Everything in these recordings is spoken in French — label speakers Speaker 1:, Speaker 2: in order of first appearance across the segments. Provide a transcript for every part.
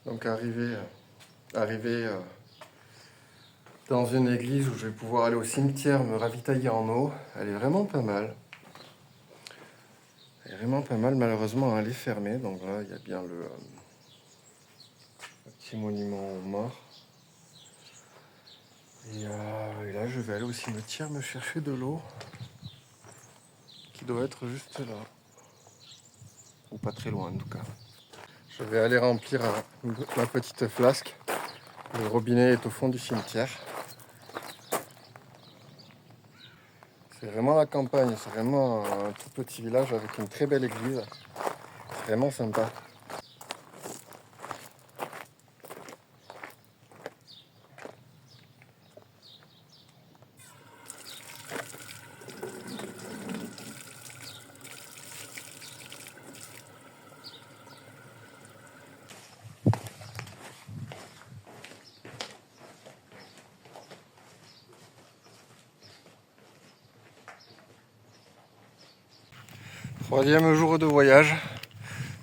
Speaker 1: Donc arrivé dans une église où je vais pouvoir aller au cimetière me ravitailler en eau. Elle est vraiment pas mal. Elle est vraiment pas mal. Malheureusement, elle est fermée. Donc là, il y a bien le petit monument aux morts. Et là, je vais aller au cimetière me chercher de l'eau qui doit être juste là. Ou pas très loin en tout cas. Je vais aller remplir ma petite flasque. Le robinet est au fond du cimetière. C'est vraiment la campagne, c'est vraiment un tout petit village avec une très belle église. C'est vraiment sympa. Troisième jour de voyage.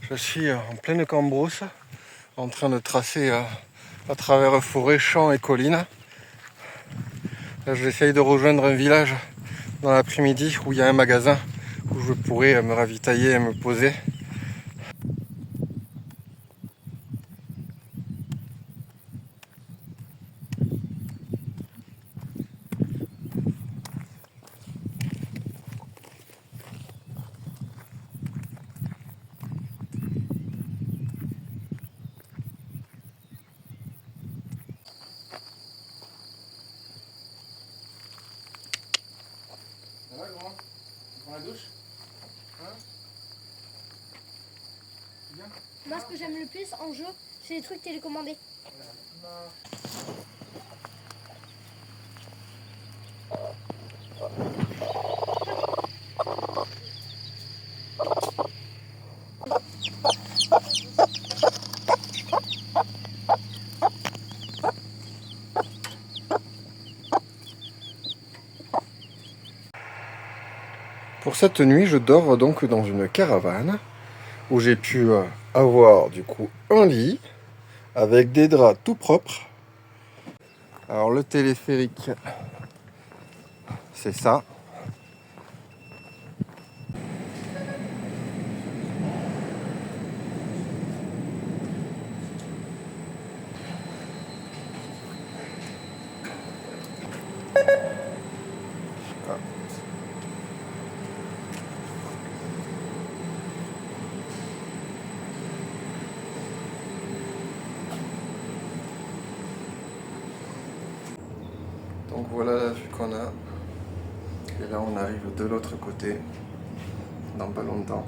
Speaker 1: Je suis en pleine Cambrousse, en train de tracer à travers forêts, champs et collines. Là, j'essaye de rejoindre un village dans l'après-midi où il y a un magasin où je pourrais me ravitailler et me poser. Ça va grand? Tu prends la douche? Hein? Bien?
Speaker 2: Moi, ce que j'aime le plus en jeu, c'est les trucs télécommandés.
Speaker 1: Pour cette nuit, je dors donc dans une caravane où j'ai pu avoir du coup un lit avec des draps tout propres. Alors le téléphérique, c'est ça. Donc voilà la vue qu'on a. Et là on arrive de l'autre côté, dans pas longtemps.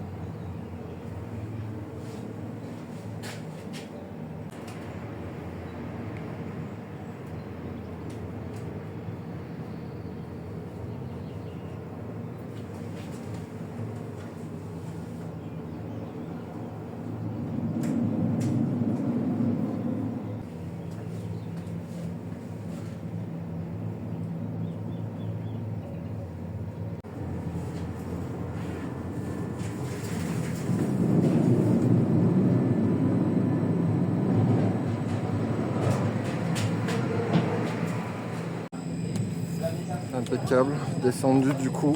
Speaker 1: Impeccable, descendu du coup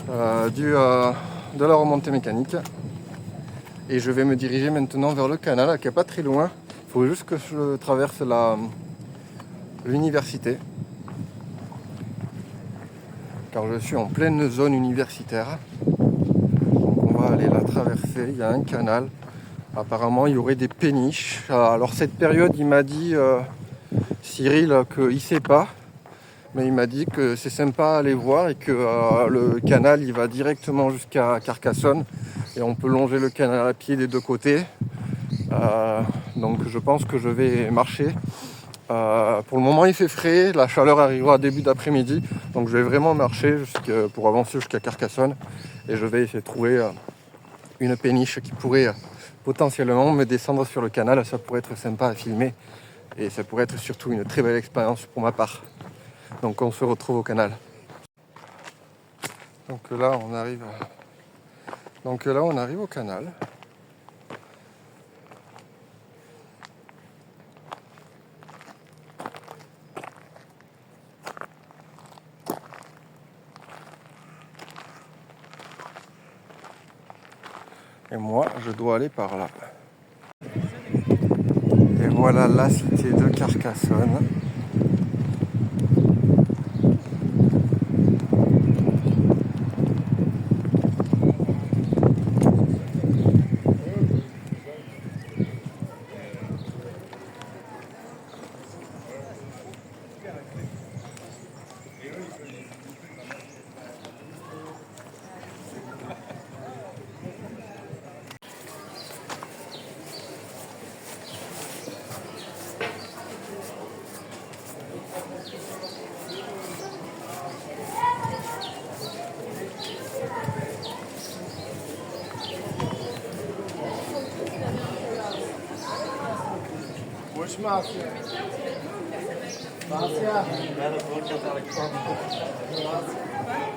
Speaker 1: de la remontée mécanique. Et je vais me diriger maintenant vers le canal qui est pas très loin. Il faut juste que je traverse l'université. Car je suis en pleine zone universitaire. Donc on va aller la traverser, il y a un canal. Apparemment il y aurait des péniches. Alors cette période il m'a dit Cyril qu'il ne sait pas. Mais il m'a dit que c'est sympa à aller voir et que le canal il va directement jusqu'à Carcassonne. Et on peut longer le canal à pied des deux côtés. Donc je pense que je vais marcher. Pour le moment il fait frais, la chaleur arrivera début d'après-midi. Donc je vais vraiment marcher pour avancer jusqu'à Carcassonne. Et je vais essayer de trouver une péniche qui pourrait potentiellement me descendre sur le canal. Ça pourrait être sympa à filmer. Et ça pourrait être surtout une très belle expérience pour ma part. Donc on se retrouve au canal. Donc là on arrive au canal. Et moi, je dois aller par là. Et voilà la cité de Carcassonne.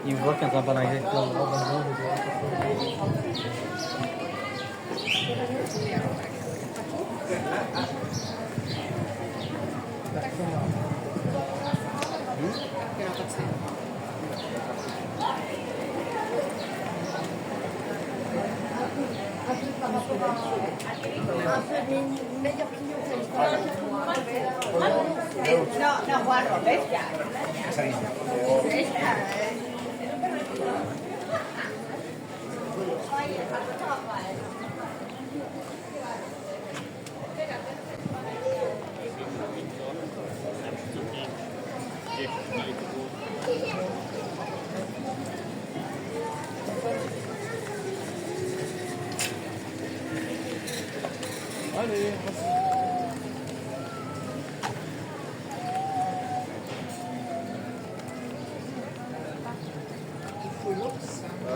Speaker 3: Il voit quand on va dans les
Speaker 2: Un peu des meilleurs clignotants.
Speaker 4: No, guardo, ¿ves? Ya.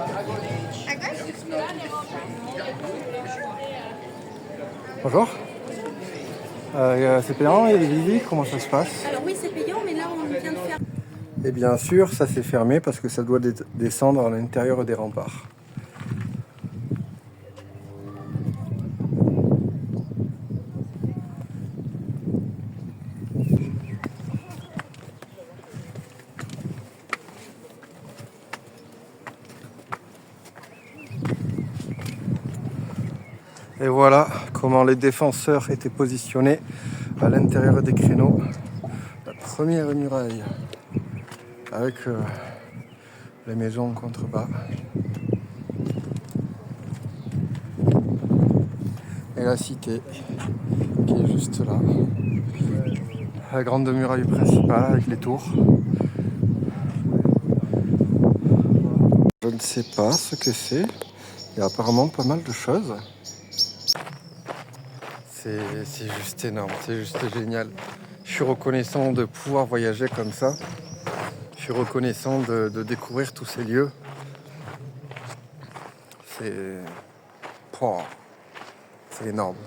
Speaker 2: À gauche?
Speaker 1: Bonjour. C'est payant et les visites, comment ça se passe?
Speaker 5: Alors oui, c'est payant, mais là, on vient de faire...
Speaker 1: Et bien sûr, ça s'est fermé parce que ça doit descendre à l'intérieur des remparts. Et voilà comment les défenseurs étaient positionnés à l'intérieur des créneaux. La première muraille avec les maisons en contrebas. Et la cité qui est juste là. La grande muraille principale avec les tours. Je ne sais pas ce que c'est. Il y a apparemment pas mal de choses. C'est juste énorme, c'est juste génial. Je suis reconnaissant de pouvoir voyager comme ça. Je suis reconnaissant de découvrir tous ces lieux. C'est énorme.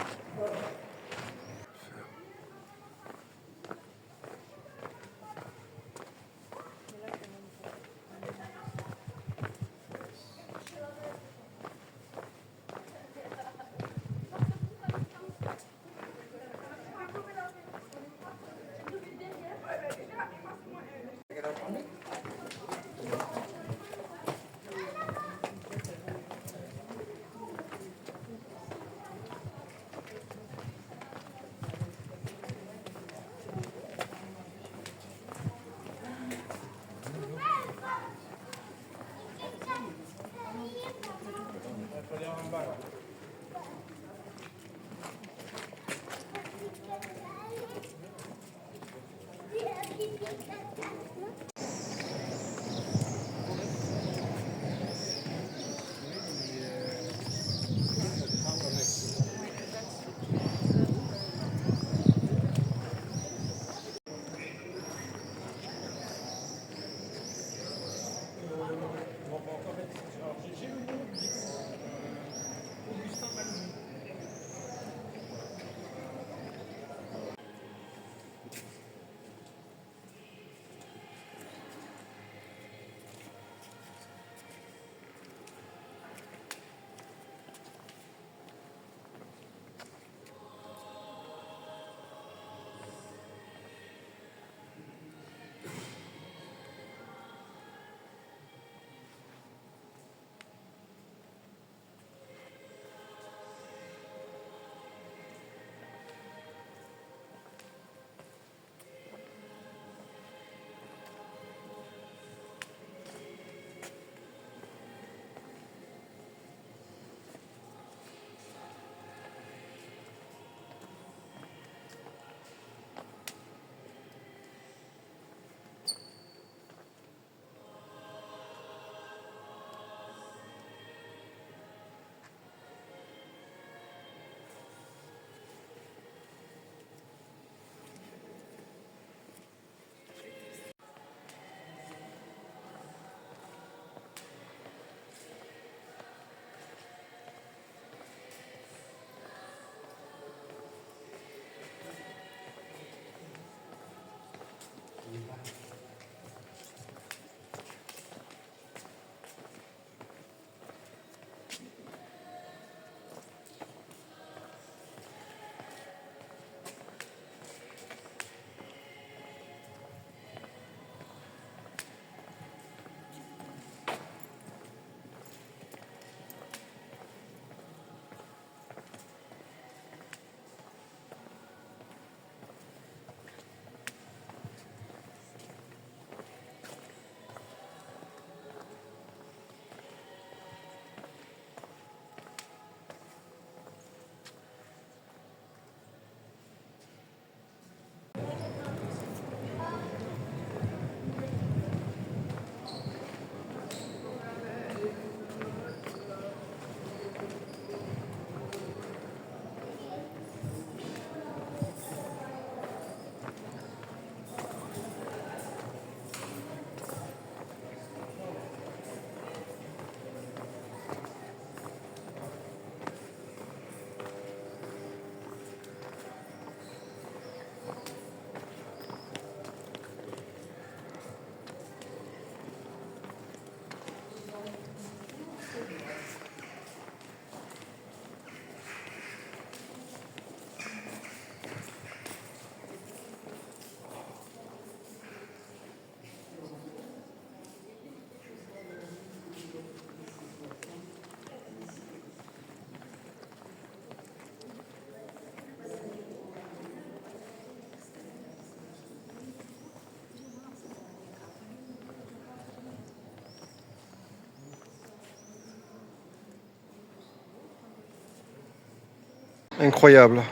Speaker 1: Incroyable.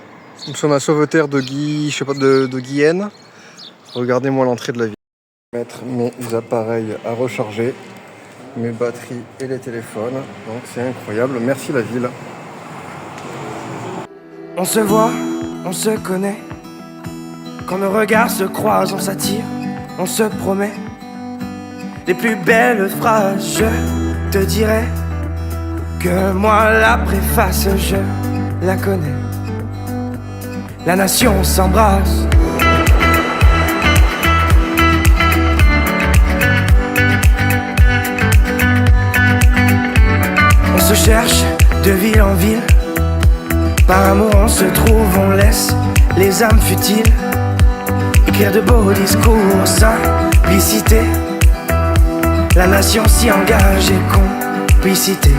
Speaker 1: Nous sommes à Sauveterre de je sais pas, de Guyenne. Regardez-moi l'entrée de la ville. Mettre mes appareils à recharger, mes batteries et les téléphones. Donc c'est incroyable. Merci la ville.
Speaker 6: On se voit, on se connaît. Quand nos regards se croisent, on s'attire, on se promet. Les plus belles phrases, je te dirai que moi la préface, je la connais. La nation s'embrasse. On se cherche de ville en ville. Par amour on se trouve, on laisse les âmes futiles écrire de beaux discours, simplicité. La nation s'y engage et complicité.